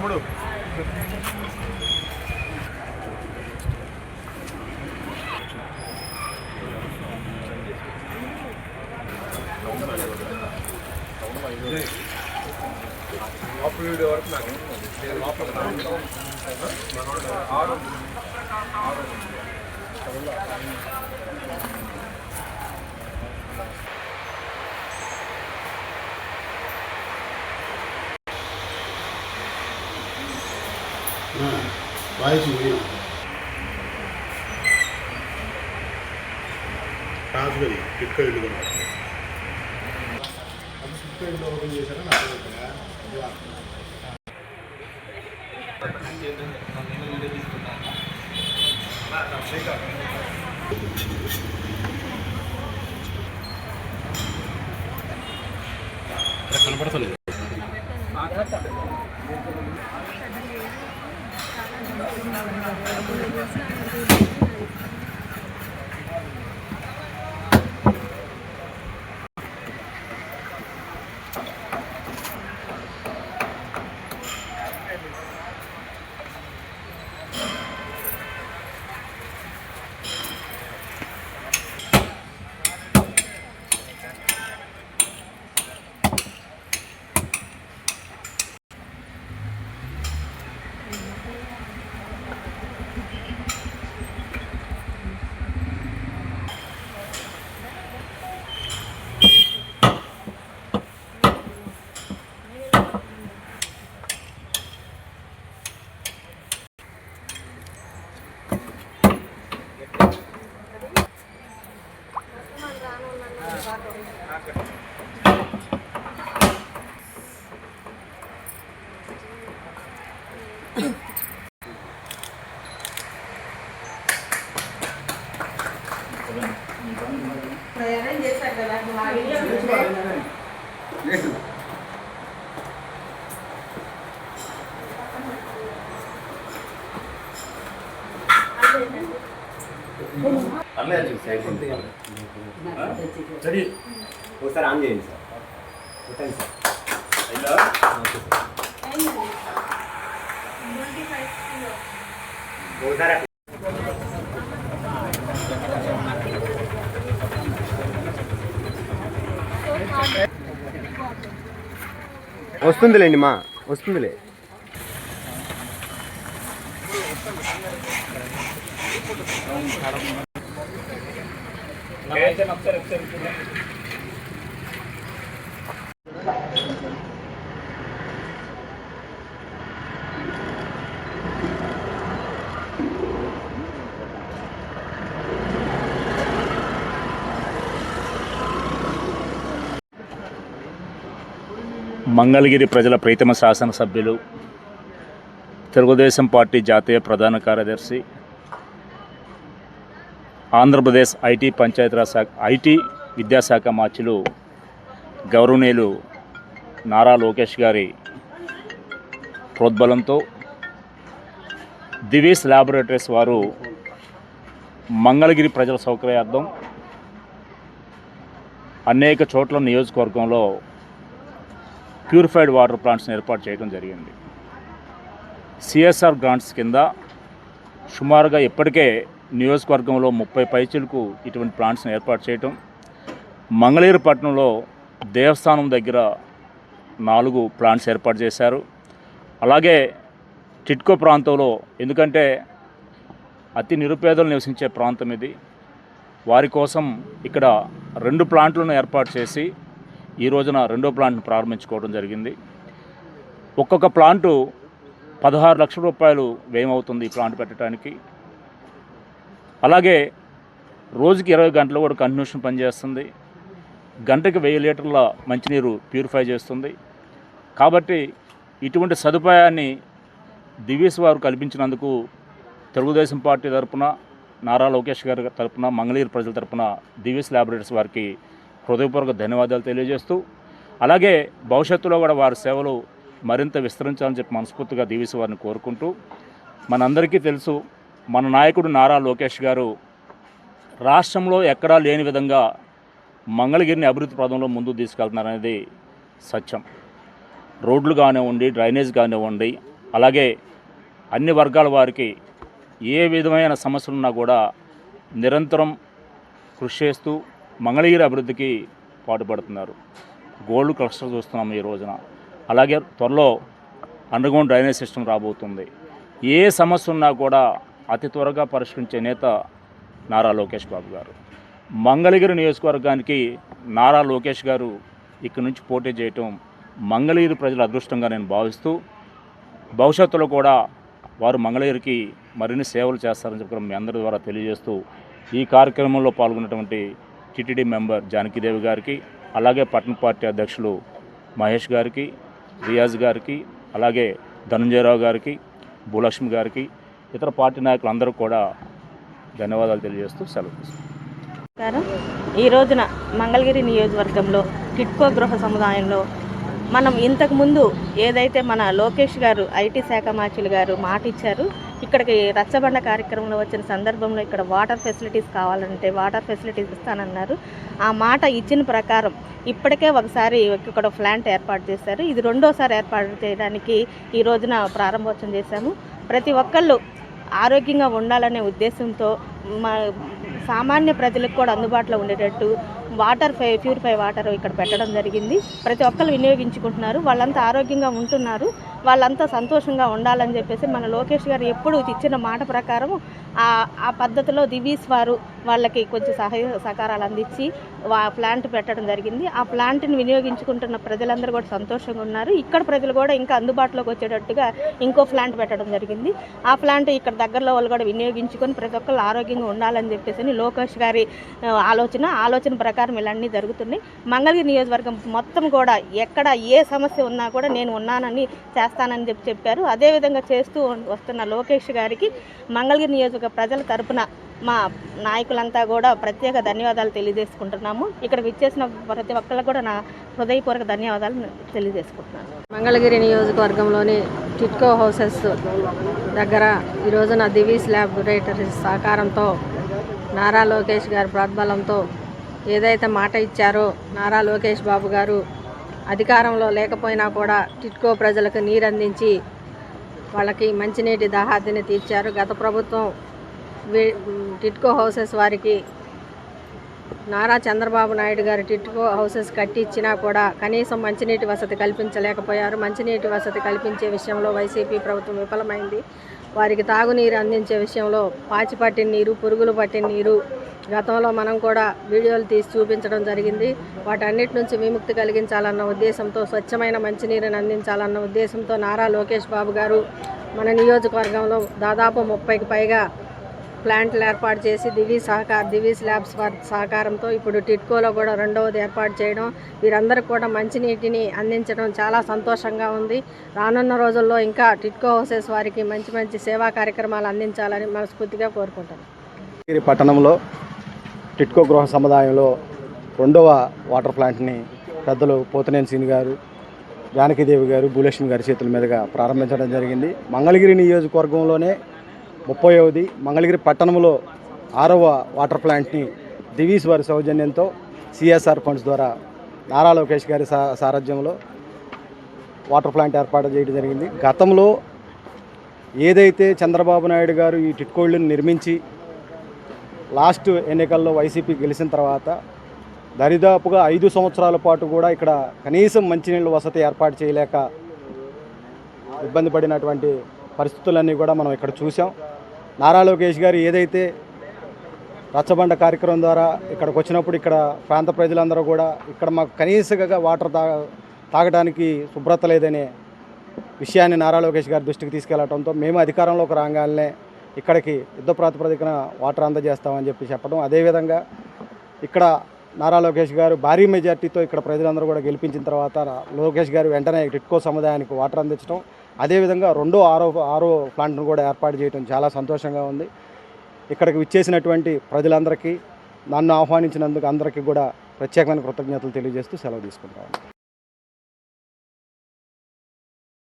తమ్ముడు లోపల వీడియో వరకు నాకు లోపల వాయిస్ రాజుగది టిక్క ఇల్లు కూడా టిక్క ఇల్లు ఓపెన్ చేశారా నాకు కనపడతలేదు. ప్రయాణం చేశారు కదా ఒకసారి ఆన్ చేయండి సార్ కొట్టండి సార్ ఒకసారి వస్తుందిలేండి మా వస్తుందిలే. మంగళగిరి ప్రజల ప్రీతమ శాసనసభ్యులు తెలుగుదేశం పార్టీ జాతీయ ప్రధాన కార్యదర్శి ఆంధ్రప్రదేశ్ ఐటీ విద్యాశాఖ మార్చులు గౌరవనీయులు నారా లోకేష్ గారి ప్రోద్బలంతో దివీస్ ల్యాబొరేటరీస్ వారు మంగళగిరి ప్రజల సౌకర్యార్థం అనేక చోట్ల నియోజకవర్గంలో ప్యూరిఫైడ్ వాటర్ ప్లాంట్స్ని ఏర్పాటు చేయడం జరిగింది. సిఎస్ఆర్ గ్రాంట్స్ కింద సుమారుగా ఇప్పటికే నియోజకవర్గంలో 30 పైచీలకు ఇటువంటి ప్లాంట్స్ని ఏర్పాటు చేయటం, మంగళగిరి పట్టణంలో దేవస్థానం దగ్గర 4 ప్లాంట్స్ ఏర్పాటు చేశారు. అలాగే టిట్కో ప్రాంతంలో, ఎందుకంటే అతి నిరుపేదలు నివసించే ప్రాంతం ఇది, వారి కోసం ఇక్కడ 2 ప్లాంట్లను ఏర్పాటు చేసి ఈ రోజున 2వ ప్లాంట్ను ప్రారంభించుకోవడం జరిగింది. ఒక్కొక్క ప్లాంటు 16 లక్షల రూపాయలు వ్యయమవుతుంది ఈ ప్లాంట్ పెట్టడానికి. అలాగే రోజుకి 20 గంటలు కూడా కంటిన్యూషన్ పనిచేస్తుంది. గంటకి 1000 లీటర్ల మంచినీరు ప్యూరిఫై చేస్తుంది. కాబట్టి ఇటువంటి సదుపాయాన్ని దివీస్ వారు కల్పించినందుకు తెలుగుదేశం పార్టీ తరపున, నారా లోకేష్ గారి తరపున, మంగళగిరి ప్రజల తరపున దివీస్ ల్యాబొరేటరీస్ వారికి హృదయపూర్వక ధన్యవాదాలు తెలియజేస్తూ, అలాగే భవిష్యత్తులో కూడా వారి సేవలు మరింత విస్తరించాలని చెప్పి మనస్ఫూర్తిగా దివీస్ వారిని కోరుకుంటూ, మనందరికీ తెలుసు మన నాయకుడు నారా లోకేష్ గారు రాష్ట్రంలో ఎక్కడా లేని విధంగా మంగళగిరిని అభివృద్ధి పదంలో ముందుకు తీసుకెళ్తున్నారనేది సత్యం. రోడ్లు కానివ్వండి, డ్రైనేజ్ కానివ్వండి, అలాగే అన్ని వర్గాల వారికి ఏ విధమైన సమస్యలున్నా కూడా నిరంతరం కృషి చేస్తూ మంగళగిరి అభివృద్ధికి పాటుపడుతున్నారు. గోల్డ్ క్లస్టర్ చూస్తున్నాము ఈ రోజున. అలాగే త్వరలో అండర్గ్రౌండ్ డ్రైనేజ్ సిస్టమ్ రాబోతుంది. ఏ సమస్య ఉన్నా కూడా అతి త్వరగా పరిష్కరించే నేత నారా లోకేష్ బాబు గారు. మంగళగిరి నియోజకవర్గానికి నారా లోకేష్ గారు ఇక్కడి నుంచి పోటీ చేయటం మంగళగిరి ప్రజల అదృష్టంగా నేను భావిస్తూ భవిష్యత్తులో కూడా వారు మంగళగిరికి మరిన్ని సేవలు చేస్తారని చెప్పి మీ అందరి ద్వారా తెలియజేస్తూ ఈ కార్యక్రమంలో పాల్గొన్నటువంటి టీటీడీ మెంబర్ జానకీదేవి గారికి, అలాగే పట్టణ పార్టీ అధ్యక్షులు మహేష్ గారికి, రియాజ్ గారికి, అలాగే ధనంజయరావు గారికి, భూలక్ష్మి గారికి, ఇతర పార్టీ నాయకులందరూ కూడా ధన్యవాదాలు తెలియజేస్తూ సెలవు తీసుకుంటాను. ఈ రోజున మంగళగిరి నియోజకవర్గంలో టిడ్కో గృహ సముదాయంలో మనం ఇంతకుముందు ఏదైతే మన లోకేష్ గారు ఐటీ శాఖ మంత్రులు గారు మాట ఇచ్చారు, ఇక్కడికి రచ్చబండ కార్యక్రమంలో వచ్చిన సందర్భంలో ఇక్కడ వాటర్ ఫెసిలిటీస్ కావాలంటే వాటర్ ఫెసిలిటీస్ ఇస్తానన్నారు. ఆ మాట ఇచ్చిన ప్రకారం ఇప్పటికే ఒకసారి ఇక్కడ ప్లాంట్ ఏర్పాటు చేశారు. ఇది రెండోసారి ఏర్పాటు చేయడానికి ఈ రోజున ప్రారంభోత్సవం చేశాము. ప్రతి ఒక్కళ్ళు ఆరోగ్యంగా ఉండాలనే ఉద్దేశంతో సామాన్య ప్రజలకు కూడా అందుబాటులో ఉండేటట్టు వాటర్ ప్యూరిఫై వాటర్ ఇక్కడ పెట్టడం జరిగింది. ప్రతి ఒక్కరు వినియోగించుకుంటున్నారు. వాళ్ళంతా ఆరోగ్యంగా ఉంటున్నారు. వాళ్ళంతా సంతోషంగా ఉండాలని చెప్పేసి మన లోకేష్ గారు ఎప్పుడు ఇచ్చిన మాట ప్రకారం ఆ పద్ధతిలో దివీస్ వారు వాళ్ళకి కొంచెం సహకారాలు అందించి ప్లాంట్ పెట్టడం జరిగింది. ఆ ప్లాంట్ని వినియోగించుకుంటున్న ప్రజలందరూ కూడా సంతోషంగా ఉన్నారు. ఇక్కడ ప్రజలు కూడా ఇంకా అందుబాటులోకి వచ్చేటట్టుగా ఇంకో ప్లాంట్ పెట్టడం జరిగింది. ఆ ప్లాంట్ ఇక్కడ దగ్గరలో వాళ్ళు కూడా వినియోగించుకొని ప్రతి ఒక్కరు ఆరోగ్యంగా ఉండాలని చెప్పేసి లోకేష్ గారి ఆలోచన ప్రకారం ఇలాన్నీ జరుగుతున్నాయి. మంగళగిరి నియోజకవర్గం మొత్తం కూడా ఎక్కడ ఏ సమస్య ఉన్నా కూడా నేను ఉన్నానని చేస్తానని చెప్పారు. అదేవిధంగా చేస్తూ వస్తున్న లోకేష్ గారికి మంగళగిరి నియోజకవర్గ ప్రజల తరపున మా నాయకులంతా కూడా ప్రత్యేక ధన్యవాదాలు తెలియజేసుకుంటున్నాము. ఇక్కడికి ఇచ్చేసిన ప్రతి ఒక్కరికి కూడా నా హృదయపూర్వక ధన్యవాదాలు తెలియజేసుకుంటున్నాను. మంగళగిరి నియోజకవర్గంలోని టిడ్కో హౌసెస్ దగ్గర ఈ రోజున దివీస్ ల్యాబొరేటరీస్ సహకారంతో నారా లోకేష్ గారి ప్రోద్బలంతో ఏదైతే మాట ఇచ్చారో నారా లోకేష్ బాబు గారు అధికారంలో లేకపోయినా కూడా టిడ్కో ప్రజలకు నీరు అందించి వాళ్ళకి మంచినీటి దాహార్తిని తీర్చారు. గత ప్రభుత్వం టిడ్కో హౌసెస్ వారికి నారా చంద్రబాబు నాయుడు గారు టిడ్కో హౌసెస్ కట్టించినా కూడా కనీసం మంచినీటి వసతి కల్పించలేకపోయారు. మంచినీటి వసతి కల్పించే విషయంలో వైసీపీ ప్రభుత్వం విఫలమైంది. వారికి తాగునీరు అందించే విషయంలో పాచి పట్టిన నీరు, పురుగులు పట్టిన నీరు గతంలో మనం కూడా వీడియోలు తీసి చూపించడం జరిగింది. వాటన్నిటి నుంచి విముక్తి కలిగించాలన్న ఉద్దేశంతో స్వచ్ఛమైన మంచినీరుని అందించాలన్న ఉద్దేశంతో నారా లోకేష్ బాబు గారు మన నియోజకవర్గంలో దాదాపు 30కి పైగా ప్లాంట్లు ఏర్పాటు చేసి దివీస్ ల్యాబ్స్ వారి సహకారంతో ఇప్పుడు టిడ్కోలో కూడా రెండవది ఏర్పాటు చేయడం, వీరందరికీ కూడా మంచినీటిని అందించడం చాలా సంతోషంగా ఉంది. రానున్న రోజుల్లో ఇంకా టిడ్కో హౌసెస్ వారికి మంచి మంచి సేవా కార్యక్రమాలు అందించాలని మనస్ఫూర్తిగా కోరుకుంటాను. పట్టణంలో టిడ్కో గృహ సముదాయంలో రెండవ వాటర్ ప్లాంట్ని పెద్దలు పోతనేని సీని గారు, జానకీదేవి గారు, భూలక్ష్మి గారి చేతుల మీదుగా ప్రారంభించడం జరిగింది. మంగళగిరి నియోజకవర్గంలోనే 30వది, మంగళగిరి పట్టణంలో 6వ వాటర్ ప్లాంట్ని దివీస్ వారి సౌజన్యంతో సిఎస్ఆర్ ఫండ్స్ ద్వారా నారా లోకేష్ గారి సారథ్యంలో వాటర్ ప్లాంట్ ఏర్పాటు చేయడం జరిగింది. గతంలో ఏదైతే చంద్రబాబు నాయుడు గారు ఈ టిడ్కోళ్ళను నిర్మించి లాస్ట్ ఎన్నికల్లో వైసీపీ గెలిచిన తర్వాత దరిదాపుగా 5 సంవత్సరాల పాటు కూడా ఇక్కడ కనీసం మంచినీళ్ళ వసతి ఏర్పాటు చేయలేక ఇబ్బంది పడినటువంటి పరిస్థితులన్నీ కూడా మనం ఇక్కడ చూసాం. నారా లోకేష్ గారు ఏదైతే రచ్చబండ కార్యక్రమం ద్వారా ఇక్కడికి వచ్చినప్పుడు ఇక్కడ ప్రాంత ప్రజలందరూ కూడా ఇక్కడ మాకు కనీసంగా వాటర్ తాగడానికి శుభ్రత లేదనే విషయాన్ని నారా లోకేష్ గారి దృష్టికి తీసుకెళ్లడంతో మేము అధికారంలోకి రాగానే ఇక్కడికి యుద్ధ ప్రాతిపదికన వాటర్ అందజేస్తామని చెప్పడం, అదేవిధంగా ఇక్కడ నారా లోకేష్ గారు భారీ మెజార్టీతో ఇక్కడ ప్రజలందరూ కూడా గెలిపించిన తర్వాత లోకేష్ గారు వెంటనే టిడ్కో సముదాయానికి వాటర్ అందించడం, అదేవిధంగా ఆరో ప్లాంట్ను కూడా ఏర్పాటు చేయడం చాలా సంతోషంగా ఉంది. ఇక్కడికి విచ్చేసినటువంటి ప్రజలందరికీ, నన్ను ఆహ్వానించినందుకు అందరికీ కూడా ప్రత్యేకమైన కృతజ్ఞతలు తెలియజేస్తూ సెలవు తీసుకుంటాను.